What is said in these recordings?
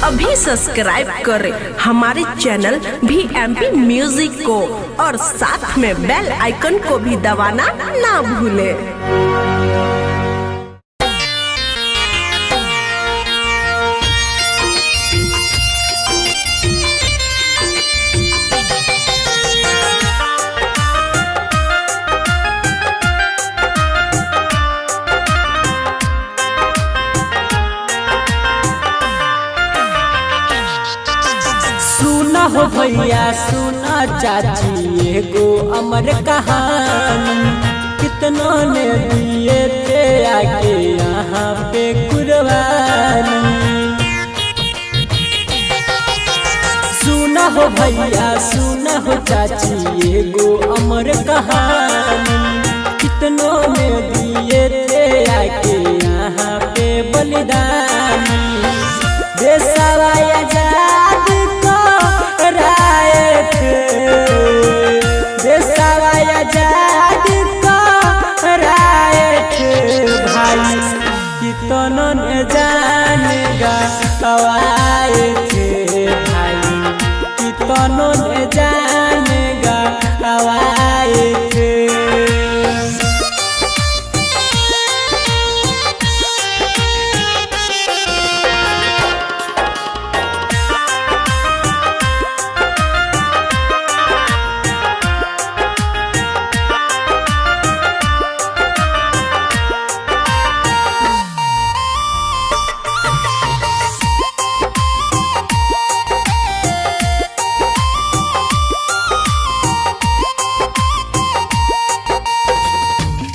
अभी सब्सक्राइब करें हमारे चैनल VMP म्यूजिक को और साथ में बेल आइकन को भी दबाना ना भूलें। हो भैया सुना चाची एगो अमर कहानी, कितनों ने दिए थे आके यहाँ पे कुर्बानी। सुना हो भैया सुना हो चाची एगो अमर कहानी, कितनों ने दिए थे आके यहाँ पे बलिदानी। देशवा आजाद कितनों ने जानेगा आए थे भाई, कितनों ने जानेगा आए थे।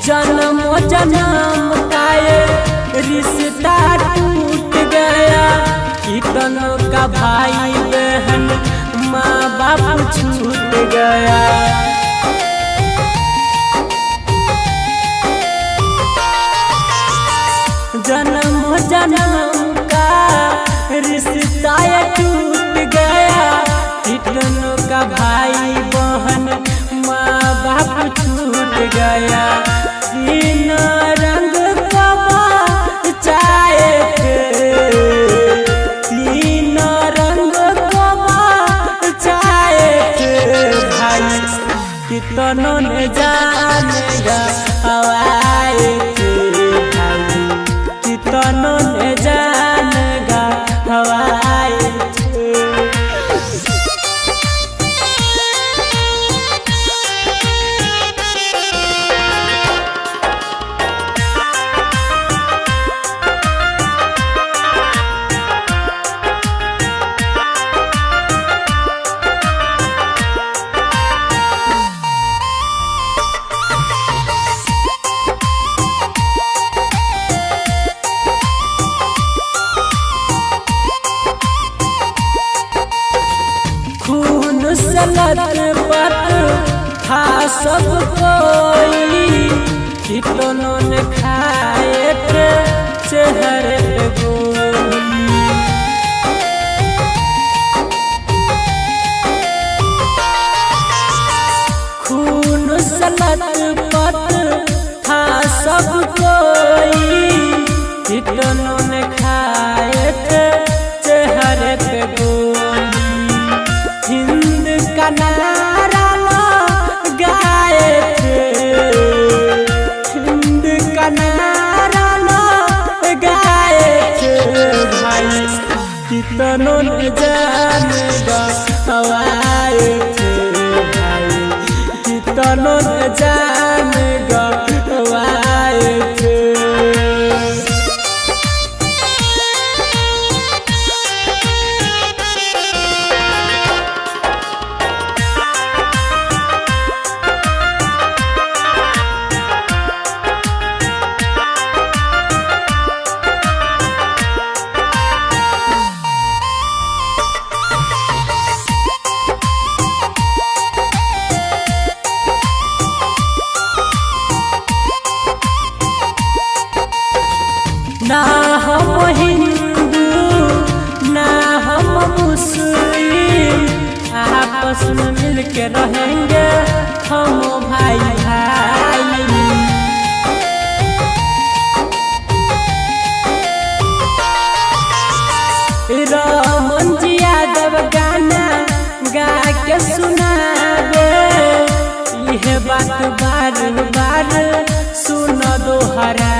जन्म जन्म का ये रिश्ता टूट गया, कितनों का भाई बहन माँ बाप छूट गया। जन्म जन्म का रिश्ता टूट गया, कितनों का भाई बहन माँ बाप छूट गया। तीन रंग को चाहे थे, तीन रंग को चाहे थे भाई, कितनों ने जानेगा आए थे भाई, कितनों ने जानेगा आए थे। सलत पर था सब कोई, कितनों ने खाए थे चेहरे पे गोली। खून सलत पर था सब कोई, कितनों ने खाए थे चेहरे पे गोली। हिंद का नारा गाए थे, हिंद का नारा गाए थे भाई, कितनों ने जानेगा आए थे भाई, कितनों ने जानेगा आए थे। ना हम हिंदू ना हम मुस्लिम, आपस में मिल के रहेंगे हम भाई भाई। रह के सुनावे यह बात बार बार सुन दोहरा